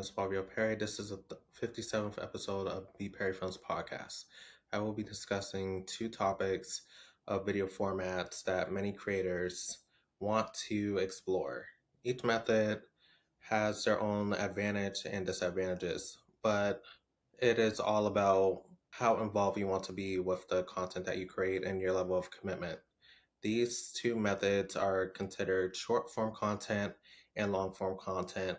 is Fabio Perry. This is the 57th episode of BPerryFilms Podcast. I will be discussing two topics of video formats that many creators want to explore. Each method has their own advantage and disadvantages, but it is all about how involved you want to be with the content that you create and your level of commitment. These two methods are considered short form content and long form content,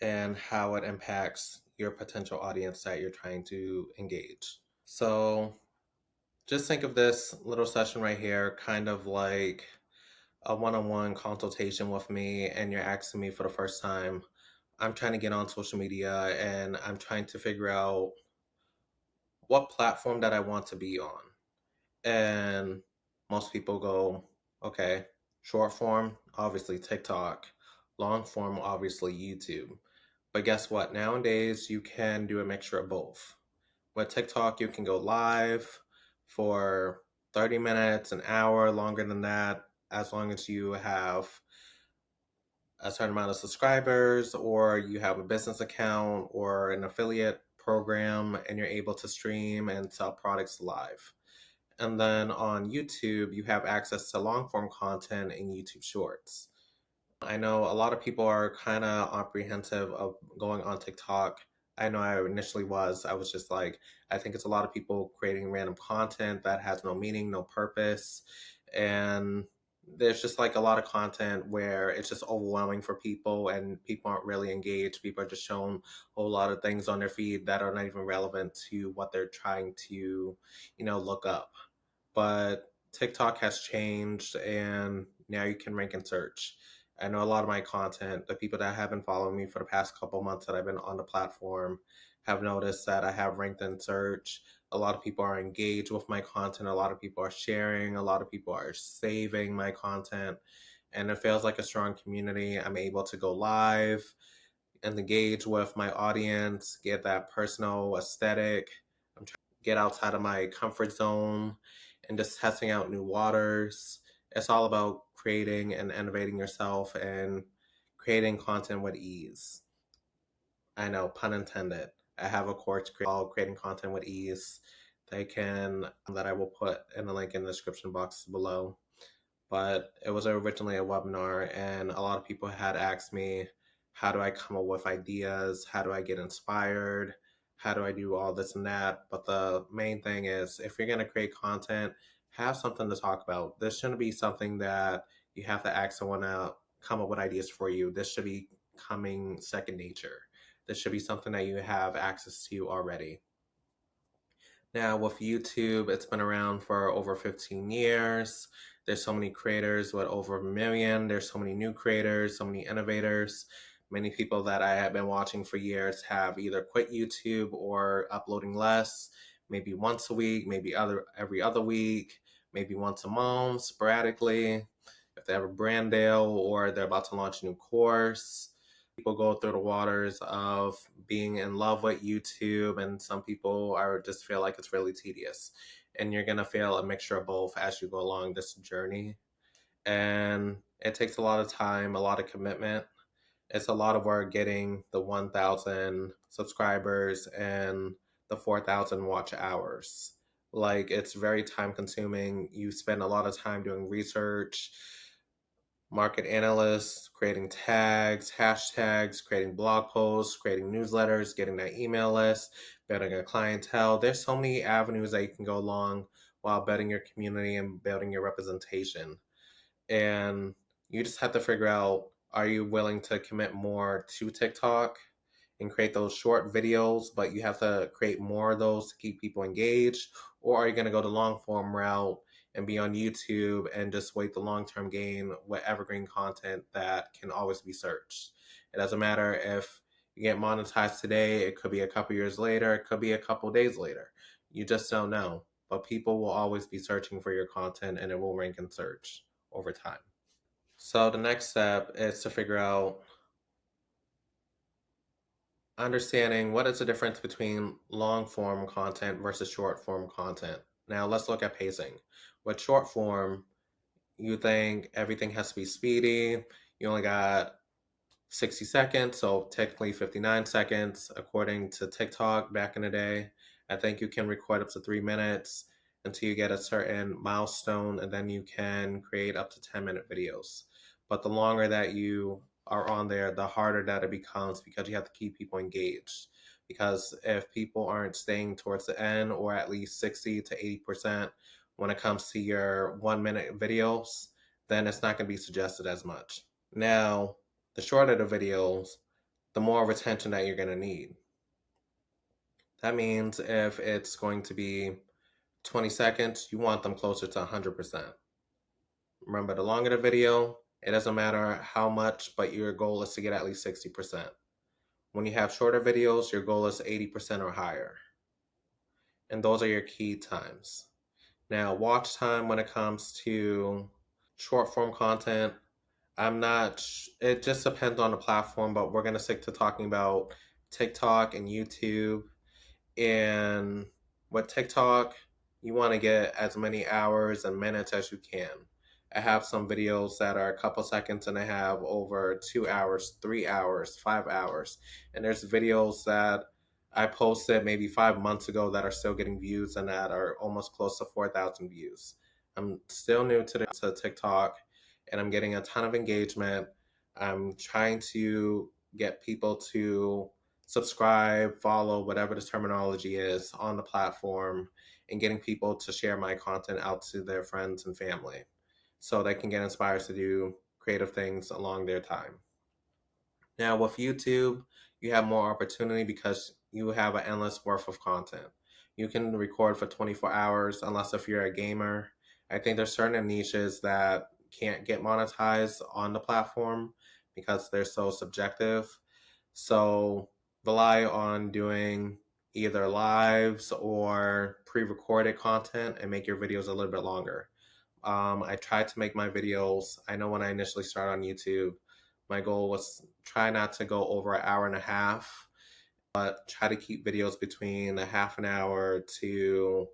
and how it impacts your potential audience that you're trying to engage. So just think of this little session right here kind of like a one-on-one consultation with me, and you're asking me for the first time. I'm trying to get on social media and I'm trying to figure out what platform that I want to be on. And most people go, okay, short form, obviously TikTok, long form, obviously YouTube. But guess what? Nowadays, you can do a mixture of both. With TikTok, you can go live for 30 minutes, an hour, longer than that, as long as you have a certain amount of subscribers or you have a business account or an affiliate program and you're able to stream and sell products live. And then on YouTube, you have access to long form content in YouTube Shorts. I know a lot of people are kind of apprehensive of going on TikTok. I know I initially was. I was just like, I think it's a lot of people creating random content that has no meaning, no purpose. And there's just like a lot of content where it's just overwhelming for people and people aren't really engaged. People are just shown a whole lot of things on their feed that are not even relevant to what they're trying to, look up. But TikTok has changed and now you can rank and search. I know a lot of my content, the people that have been following me for the past couple months that I've been on the platform have noticed that I have ranked in search. A lot of people are engaged with my content. A lot of people are sharing. A lot of people are saving my content. And it feels like a strong community. I'm able to go live and engage with my audience, get that personal aesthetic. I'm trying to get outside of my comfort zone and just testing out new waters. It's all about creating and innovating yourself and creating content with ease. I know, pun intended. I have a course called Creating Content with Ease that I will put in the link in the description box below. But it was originally a webinar, and a lot of people had asked me, how do I come up with ideas? How do I get inspired? How do I do all this and that? But the main thing is, if you're going to create content, have something to talk about. This shouldn't be something that you have to ask someone to come up with ideas for you. This should be coming second nature. This should be something that you have access to already. Now, with YouTube, it's been around for over 15 years. There's so many creators with over 1 million. There's so many new creators, so many innovators. Many people that I have been watching for years have either quit YouTube or uploading less, maybe once a week, maybe every other week, maybe once a month, sporadically. If they have a brand deal or they're about to launch a new course. People go through the waters of being in love with YouTube, and some people are just feel like it's really tedious. And you're gonna feel a mixture of both as you go along this journey. And it takes a lot of time, a lot of commitment. It's a lot of work getting the 1,000 subscribers and the 4,000 watch hours. Like, it's very time consuming. You spend a lot of time doing research, market analysts, creating tags, hashtags, creating blog posts, creating newsletters, getting that email list, building a clientele. There's so many avenues that you can go along while building your community and building your representation. And you just have to figure out, are you willing to commit more to TikTok and create those short videos, but you have to create more of those to keep people engaged? Or are you going to go the long form route and be on YouTube and just wait the long-term gain with evergreen content that can always be searched? It doesn't matter if you get monetized today, it could be a couple years later, it could be a couple days later. You just don't know. But people will always be searching for your content and it will rank in search over time. So the next step is to figure out understanding what is the difference between long form content versus short form content. Now let's look at pacing. With short form, you think everything has to be speedy. You only got 60 seconds, so technically 59 seconds, according to TikTok back in the day. I think you can record up to 3 minutes until you get a certain milestone, and then you can create up to 10-minute videos. But the longer that you are on there, the harder that it becomes because you have to keep people engaged. Because if people aren't staying towards the end, or at least 60 to 80% when it comes to your 1 minute videos, then it's not going to be suggested as much. Now, the shorter the videos, the more retention that you're going to need. That means if it's going to be 20 seconds, you want them closer to 100%. Remember, the longer the video, it doesn't matter how much, but your goal is to get at least 60%. When you have shorter videos, your goal is 80% or higher. And those are your key times. Now, watch time when it comes to short form content, it just depends on the platform, but we're going to stick to talking about TikTok and YouTube. And with TikTok, you want to get as many hours and minutes as you can. I have some videos that are a couple seconds and I have over 2 hours, 3 hours, 5 hours. And there's videos that I posted maybe 5 months ago that are still getting views and that are almost close to 4,000 views. I'm still new to TikTok and I'm getting a ton of engagement. I'm trying to get people to subscribe, follow, whatever the terminology is on the platform, and getting people to share my content out to their friends and family so they can get inspired to do creative things along their time. Now, with YouTube, you have more opportunity because you have an endless worth of content. You can record for 24 hours, unless if you're a gamer. I think there's certain niches that can't get monetized on the platform because they're so subjective. So rely on doing either lives or pre-recorded content and make your videos a little bit longer. I tried to make my videos. I know when I initially started on YouTube, my goal was try not to go over an hour and a half, but try to keep videos between a half an hour to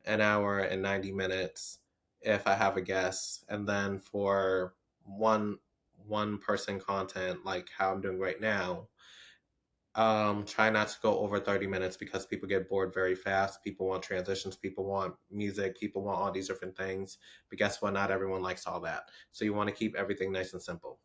an hour and 90 minutes if I have a guest. And then for one person content, like how I'm doing right now, try not to go over 30 minutes because people get bored very fast. People want transitions, people want music, people want all these different things. But guess what? Not everyone likes all that. So you want to keep everything nice and simple.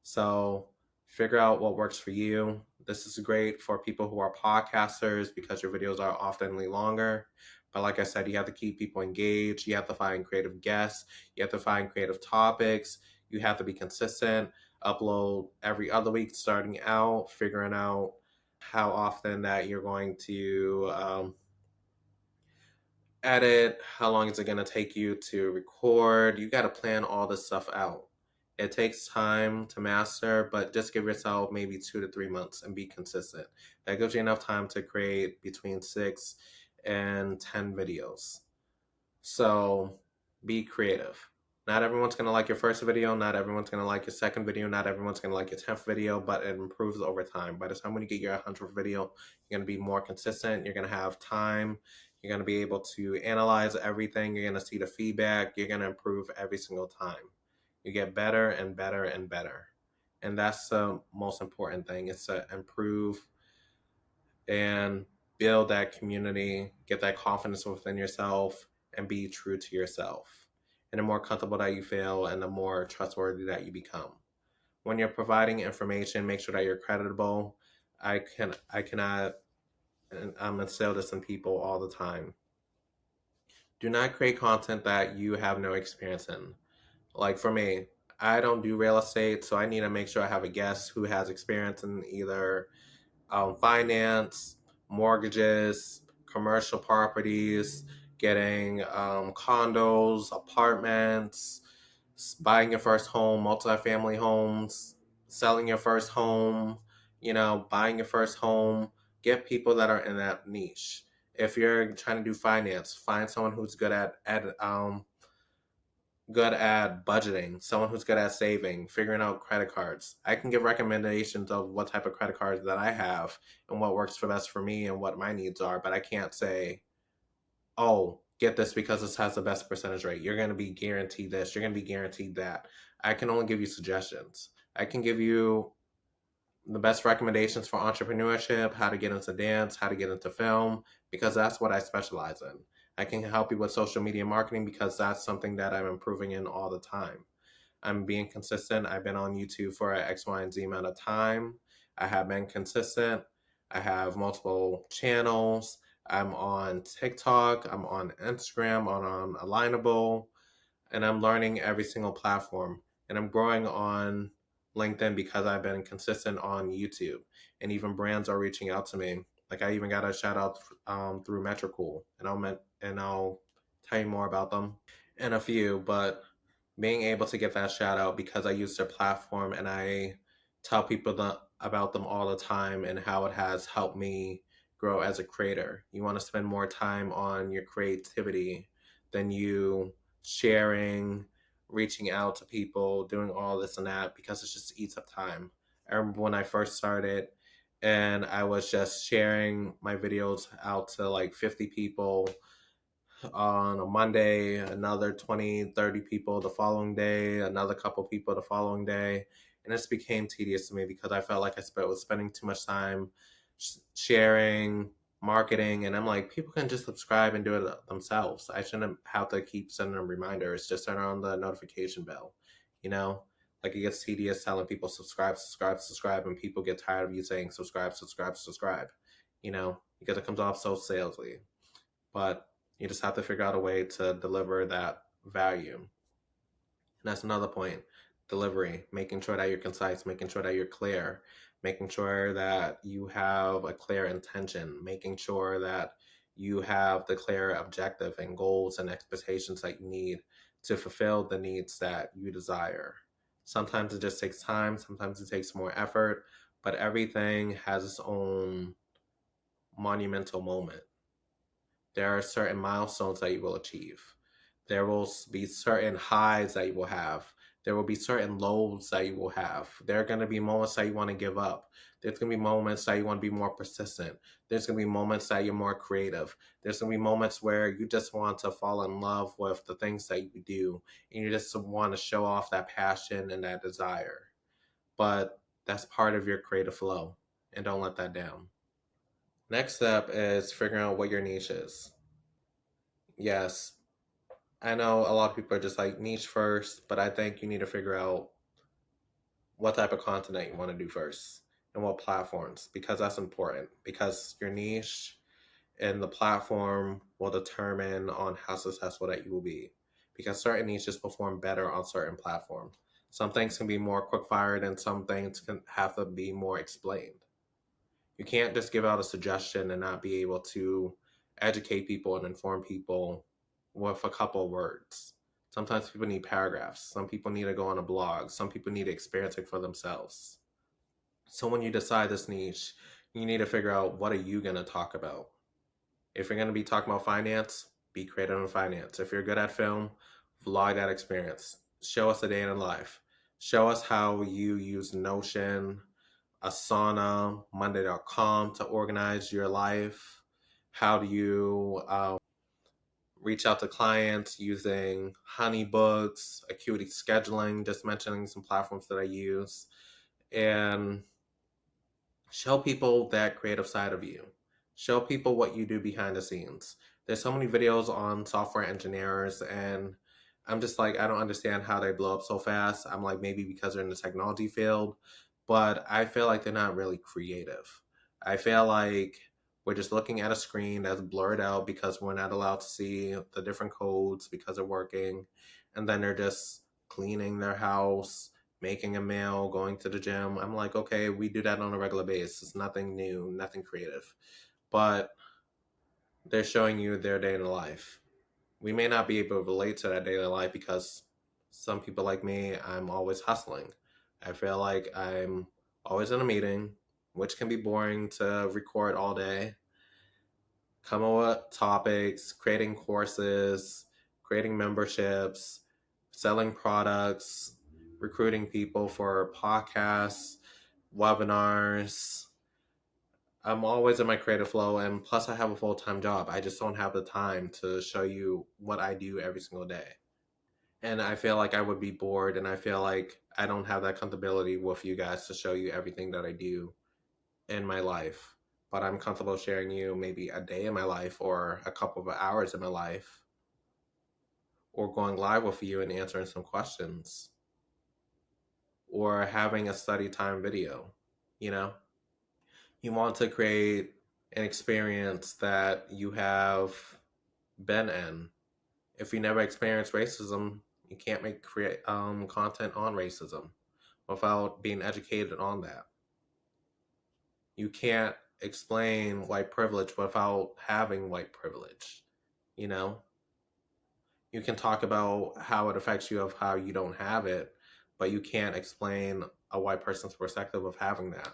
So figure out what works for you. This is great for people who are podcasters because your videos are oftenly longer. But like I said, you have to keep people engaged. You have to find creative guests. You have to find creative topics. You have to be consistent. Upload every other week starting out, figuring out how often that you're going to edit, how long is it going to take you to record. You got to plan all this stuff out. It takes time to master, but just give yourself maybe 2 to 3 months and be consistent. That gives you enough time to create between 6 and 10 videos. So be creative. Not everyone's going to like your first video. Not everyone's going to like your second video. Not everyone's going to like your 10th video, but it improves over time. By the time when you get your 100th video, you're going to be more consistent. You're going to have time. You're going to be able to analyze everything. You're going to see the feedback. You're going to improve every single time. You get better and better and better. And that's the most important thing, is to improve and build that community, get that confidence within yourself, and be true to yourself. And the more comfortable that you feel and the more trustworthy that you become. When you're providing information, make sure that you're creditable. I cannot, and I'm instill this in people all the time. Do not create content that you have no experience in. Like for me, I don't do real estate, so I need to make sure I have a guest who has experience in either finance, mortgages, commercial properties, getting condos, apartments, buying your first home, multifamily homes, selling your first home, buying your first home. Get people that are in that niche. If you're trying to do finance, find someone who's good at budgeting, someone who's good at saving, figuring out credit cards. I can give recommendations of what type of credit cards that I have and what works for best for me and what my needs are, but I can't say, oh, get this because this has the best percentage rate. You're going to be guaranteed this, you're going to be guaranteed that. I can only give you suggestions. I can give you the best recommendations for entrepreneurship, how to get into dance, how to get into film, because that's what I specialize in. I can help you with social media marketing because that's something that I'm improving in all the time. I'm being consistent. I've been on YouTube for X, Y, and Z amount of time. I have been consistent. I have multiple channels. I'm on TikTok. I'm on Instagram. I'm on Alignable, and I'm learning every single platform. And I'm growing on LinkedIn because I've been consistent on YouTube. And even brands are reaching out to me. Like I even got a shout out through Metricool, and I'll tell you more about them in a few. But being able to get that shout out because I use their platform and I tell people about them all the time and how it has helped me grow as a creator. You want to spend more time on your creativity than you sharing, reaching out to people, doing all this and that because it just eats up time. I remember when I first started and I was just sharing my videos out to like 50 people on a Monday, another 20, 30 people the following day, another couple people the following day. And this became tedious to me because I felt like was spending too much time sharing, marketing. And I'm like, people can just subscribe and do it themselves. I shouldn't have to keep sending them reminders. Just turn on the notification bell, you know? Like it gets tedious telling people subscribe, subscribe, subscribe, and people get tired of you saying subscribe, subscribe, subscribe, because it comes off so salesy. But you just have to figure out a way to deliver that value. And that's another point. Delivery, making sure that you're concise, making sure that you're clear, making sure that you have a clear intention, making sure that you have the clear objective and goals and expectations that you need to fulfill the needs that you desire. Sometimes it just takes time, sometimes it takes more effort, but everything has its own monumental moment. There are certain milestones that you will achieve. There will be certain highs that you will have. There will be certain lows that you will have. There are going to be moments that you want to give up. There's going to be moments that you want to be more persistent. There's going to be moments that you're more creative. There's going to be moments where you just want to fall in love with the things that you do and you just want to show off that passion and that desire. But that's part of your creative flow, and don't let that down. Next step is figuring out what your niche is. Yes, I know a lot of people are just like niche first, but I think you need to figure out what type of content that you want to do first and what platforms, because that's important. Because your niche and the platform will determine on how successful that you will be. Because certain niches perform better on certain platforms. Some things can be more quick fired and some things can have to be more explained. You can't just give out a suggestion and not be able to educate people and inform people with a couple of words. Sometimes people need paragraphs. Some people need to go on a blog. Some people need to experience it for themselves. So when you decide this niche, you need to figure out what are you going to talk about. If you're going to be talking about finance, be creative in finance. If you're good at film, vlog that experience. Show us a day in life. Show us how you use Notion, Asana, Monday.com to organize your life. How do you reach out to clients using Honeybooks, Acuity Scheduling, just mentioning some platforms that I use, and show people that creative side of you. Show people what you do behind the scenes. There's so many videos on software engineers, and I'm just like, I don't understand how they blow up so fast. I'm like, maybe because they're in the technology field, but I feel like they're not really creative. I feel like we're just looking at a screen that's blurred out because we're not allowed to see the different codes because they're working. And then they're just cleaning their house, making a meal, going to the gym. I'm like, okay, we do that on a regular basis. It's nothing new, nothing creative. But they're showing you their day in the life. We may not be able to relate to that daily life because some people like me, I'm always hustling. I feel like I'm always in a meeting, which can be boring to record all day. Come up with topics, creating courses, creating memberships, selling products, recruiting people for podcasts, webinars. I'm always in my creative flow, and plus I have a full-time job. I just don't have the time to show you what I do every single day. And I feel like I would be bored, and I feel like I don't have that comfortability with you guys to show you everything that I do in my life. But I'm comfortable sharing you maybe a day in my life or a couple of hours in my life, or going live with you and answering some questions, or having a study time video. You know, you want to create an experience that you have been in. If you never experienced racism, you can't make create content on racism without being educated on that. You can't explain white privilege without having white privilege. You know, you can talk about how it affects you of how you don't have it, but you can't explain a white person's perspective of having that.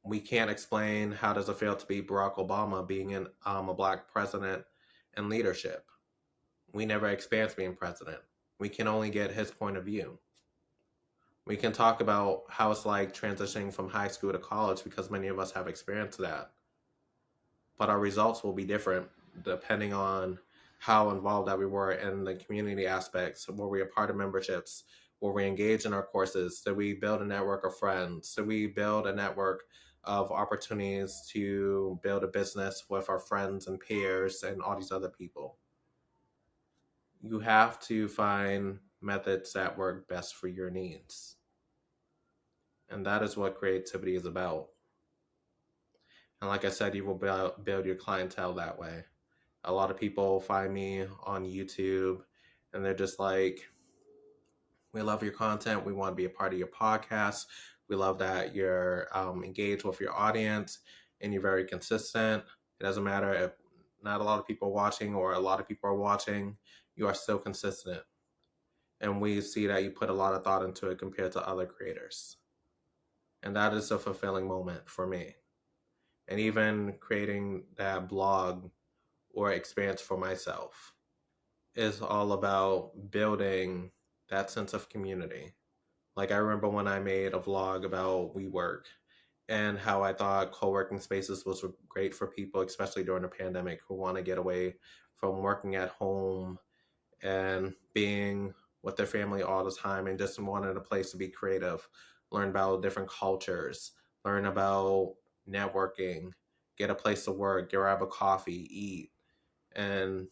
We can't explain how does it feel to be Barack Obama being in a black president and leadership. We never experienced being president. We can only get his point of view. We can talk about how it's like transitioning from high school to college because many of us have experienced that. But our results will be different depending on how involved that we were in the community aspects. Were we a part of memberships? Were we engaged in our courses? Did we build a network of friends? Did we build a network of opportunities to build a business with our friends and peers and all these other people? You have to find methods that work best for your needs. And that is what creativity is about. And like I said, you will build your clientele that way. A lot of people find me on YouTube and they're just like, we love your content. We want to be a part of your podcast. We love that you're engaged with your audience and you're very consistent. It doesn't matter if not a lot of people are watching or a lot of people are watching, you are still consistent. And we see that you put a lot of thought into it compared to other creators. And that is a fulfilling moment for me. And even creating that blog or experience for myself is all about building that sense of community. Like I remember when I made a vlog about WeWork and how I thought co-working spaces was great for people, especially during the pandemic, who want to get away from working at home and being with their family all the time and just wanted a place to be creative, learn about different cultures, learn about networking, get a place to work, grab a coffee, eat, and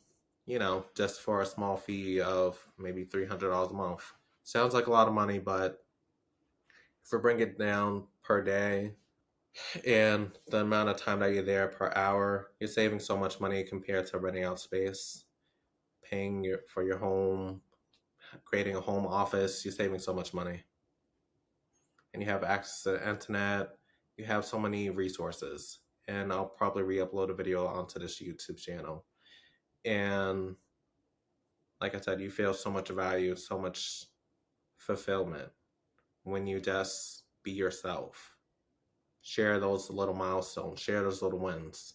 just for a small fee of maybe $300 a month. Sounds like a lot of money, but if we bring it down per day and the amount of time that you're there per hour, you're saving so much money compared to renting out space, paying for your home, creating a home office. You're saving so much money. And you have access to the internet. You have so many resources. And I'll probably re-upload a video onto this YouTube channel. And like I said, you feel so much value, so much fulfillment when you just be yourself. Share those little milestones, share those little wins.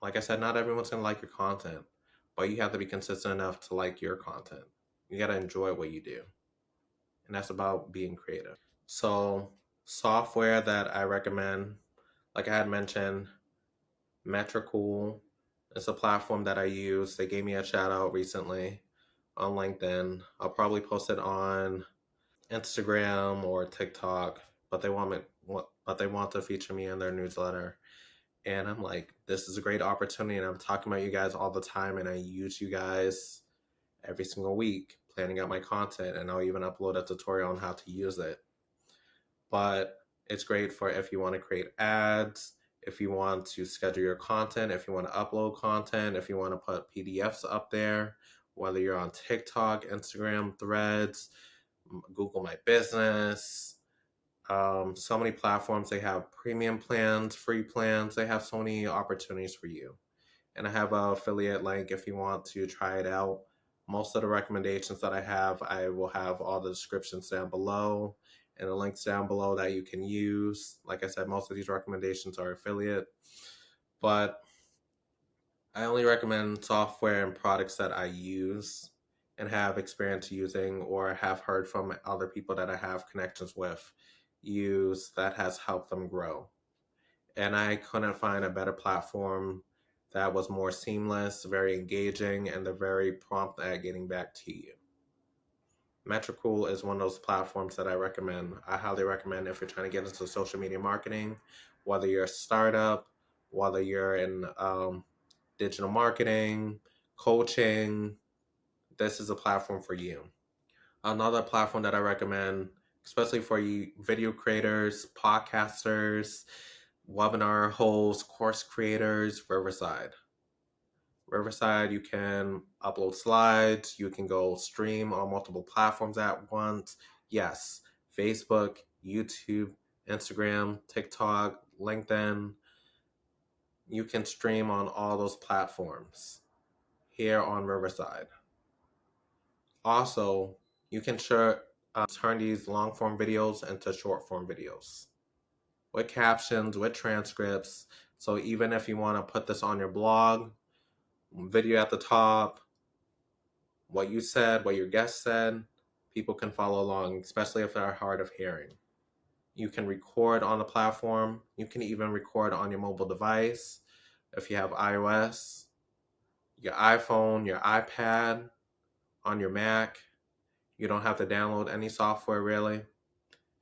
Like I said, not everyone's going to like your content, but you have to be consistent enough to like your content. You got to enjoy what you do. And that's about being creative. So, software that I recommend, like I had mentioned, Metricool is a platform that I use. They gave me a shout out recently on LinkedIn. I'll probably post it on Instagram or TikTok, but they want to feature me in their newsletter. And I'm like, this is a great opportunity, and I'm talking about you guys all the time, and I use you guys every single week planning out my content, and I'll even upload a tutorial on how to use it. But it's great for if you want to create ads, if you want to schedule your content, if you want to upload content, if you want to put PDFs up there, whether you're on TikTok, Instagram, Threads, Google My Business, so many platforms. They have premium plans, free plans. They have so many opportunities for you. And I have an affiliate link if you want to try it out. Most of the recommendations that I will have all the descriptions down below and the links down below that you can use. Like I said, most of these recommendations are affiliate, but I only recommend software and products that I use and have experience using or have heard from other people that I have connections with use that has helped them grow. And I couldn't find a better platform that was more seamless, very engaging, and they're very prompt at getting back to you. Metricool is one of those platforms that I recommend. I highly recommend if you're trying to get into social media marketing, whether you're a startup, whether you're in digital marketing, coaching, this is a platform for you. Another platform that I recommend, especially for you video creators, podcasters, webinar hosts, course creators, Riverside. Riverside, you can upload slides, you can go stream on multiple platforms at once. Yes, Facebook, YouTube, Instagram, TikTok, LinkedIn. You can stream on all those platforms here on Riverside. Also, you can turn these long form videos into short form videos with captions, with transcripts. So even if you want to put this on your blog, video at the top, what you said, what your guest said, people can follow along, especially if they're hard of hearing. You can record on the platform. You can even record on your mobile device. If you have iOS, your iPhone, your iPad, on your Mac, you don't have to download any software really.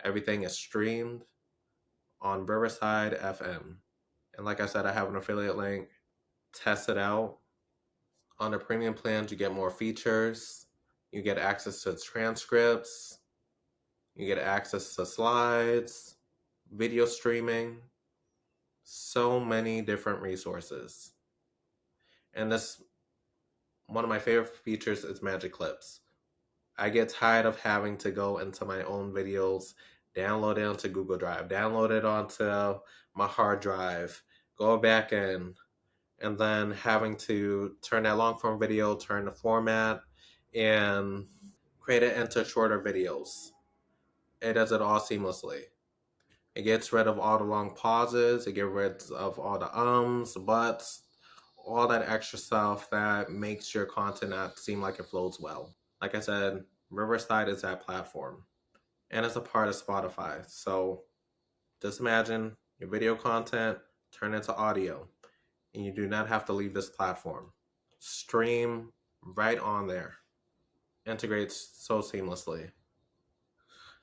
Everything is streamed on Riverside FM. And like I said, I have an affiliate link. Test it out. On the premium plans, you get more features. You get access to transcripts. You get access to slides, video streaming, so many different resources. And this, one of my favorite features is Magic Clips. I get tired of having to go into my own videos, download it onto Google Drive, download it onto my hard drive, go back in, and then having to turn that long form video, turn the format, and create it into shorter videos. It does it all seamlessly. It gets rid of all the long pauses, it gets rid of all the ums, buts, all that extra stuff that makes your content not seem like it flows well. Like I said, Riverside is that platform, and it's a part of Spotify. So just imagine your video content turn into audio, and you do not have to leave this platform. Stream right on there. Integrates so seamlessly.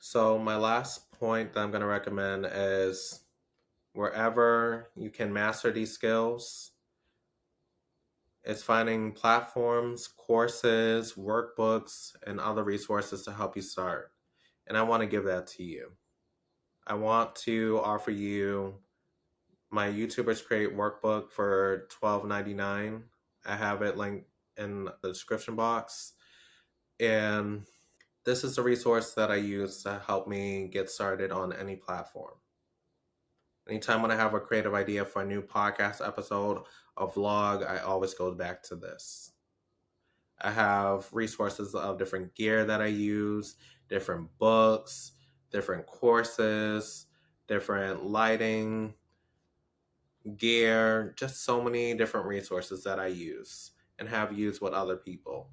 So my last point that I'm going to recommend is wherever you can master these skills, it's finding platforms, courses, workbooks, and other resources to help you start. And I want to give that to you. I want to offer you my YouTubers Create workbook for $12.99. I have it linked in the description box. And this is a resource that I use to help me get started on any platform. Anytime when I have a creative idea for a new podcast episode, a vlog, I always go back to this. I have resources of different gear that I use, different books, different courses, different lighting, gear, just so many different resources that I use and have used with other people.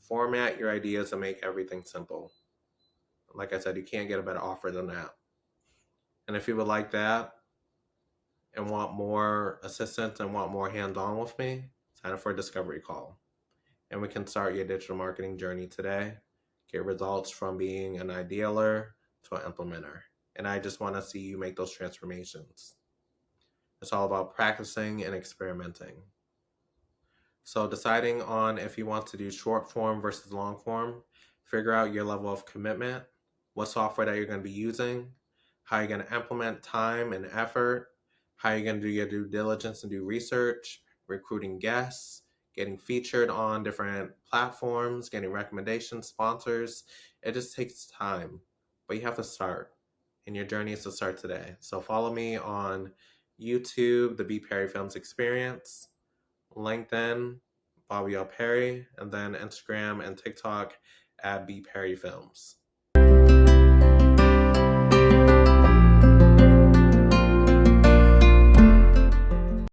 Format your ideas and make everything simple. Like I said, you can't get a better offer than that. And if you would like that and want more assistance and want more hands-on with me, sign up for a discovery call. And we can start your digital marketing journey today. Get results from being an idealer to an implementer. And I just want to see you make those transformations. It's all about practicing and experimenting. So deciding on if you want to do short form versus long form, figure out your level of commitment, what software that you're going to be using, how you're going to implement time and effort, how you're going to do your due diligence and do research, recruiting guests, getting featured on different platforms, getting recommendations, sponsors. It just takes time, but you have to start, and your journey is to start today. So follow me on YouTube, the BPerryFilms Experience, LinkedIn, Bobby L. Perry, and then Instagram and TikTok at BPerryFilms.